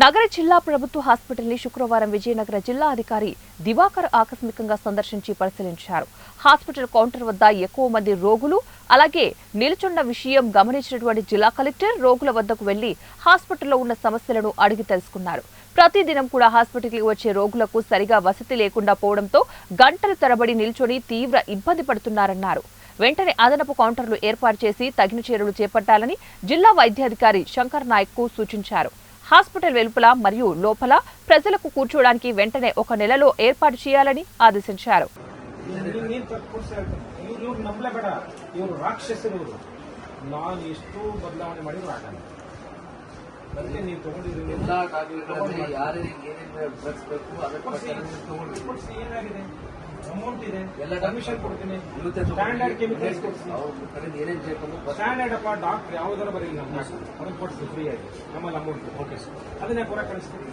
నగర జిల్లా ప్రభుత్వ హాస్పిటల్ ని శుక్రవారం విజయనగర జిల్లా అధికారి దివాకర్ ఆకస్మికంగా సందర్శించి పరిశీలించారు. హాస్పిటల్ కౌంటర్ వద్ద ఎక్కువ మంది రోగులు అలాగే నిలుచున్న విషయం గమనించినటువంటి జిల్లా కలెక్టర్ రోగుల వద్దకు వెళ్లి హాస్పిటల్లో ఉన్న సమస్యలను అడిగి తెలుసుకున్నారు. ప్రతిదినం కూడా హాస్పిటల్కి వచ్చే రోగులకు సరిగా వసతి లేకుండా పోవడంతో గంటల తరబడి నిల్చొని తీవ్ర ఇబ్బంది పడుతున్నారన్నారు. వెంటనే అదనపు కౌంటర్లు ఏర్పాటు చేసి తగిన చర్యలు చేపట్టాలని జిల్లా వైద్యాధికారి శంకర్ నాయక్ కు సూచించారు. హాస్పిటల్ వెలుపల మరియు లోపల ప్రజలకు కూర్చోవడానికి వెంటనే 1 నెలలో ఏర్పాటు చేయాలని ఆదేశించారు. ಅಮೌಂಟ್ ಇದೆ, ಕಮಿಷನ್ ಕೊಡ್ತೀನಿ, ಸ್ಟ್ಯಾಂಡರ್ಡ್ ಕೆಮಿಕಲ್ಸ್ ಕೊಡ್ತೀನಿ, ಸ್ಟ್ಯಾಂಡರ್ಡ್ ಅಪ್ಪ ಡಾಕ್ಟರ್ ಯಾವುದರ ಬರೀ ನಮ್ಮ ಅದನ್ನು ಕೊಡ್ತೀವಿ ಫ್ರೀ ಆಗಿ ನಮ್ಮಲ್ಲಿ ಅಮೌಂಟ್. ಓಕೆ ಸರ್, ಅದನ್ನೇ ಪೂರ ಕಳಿಸ್ತೀವಿ.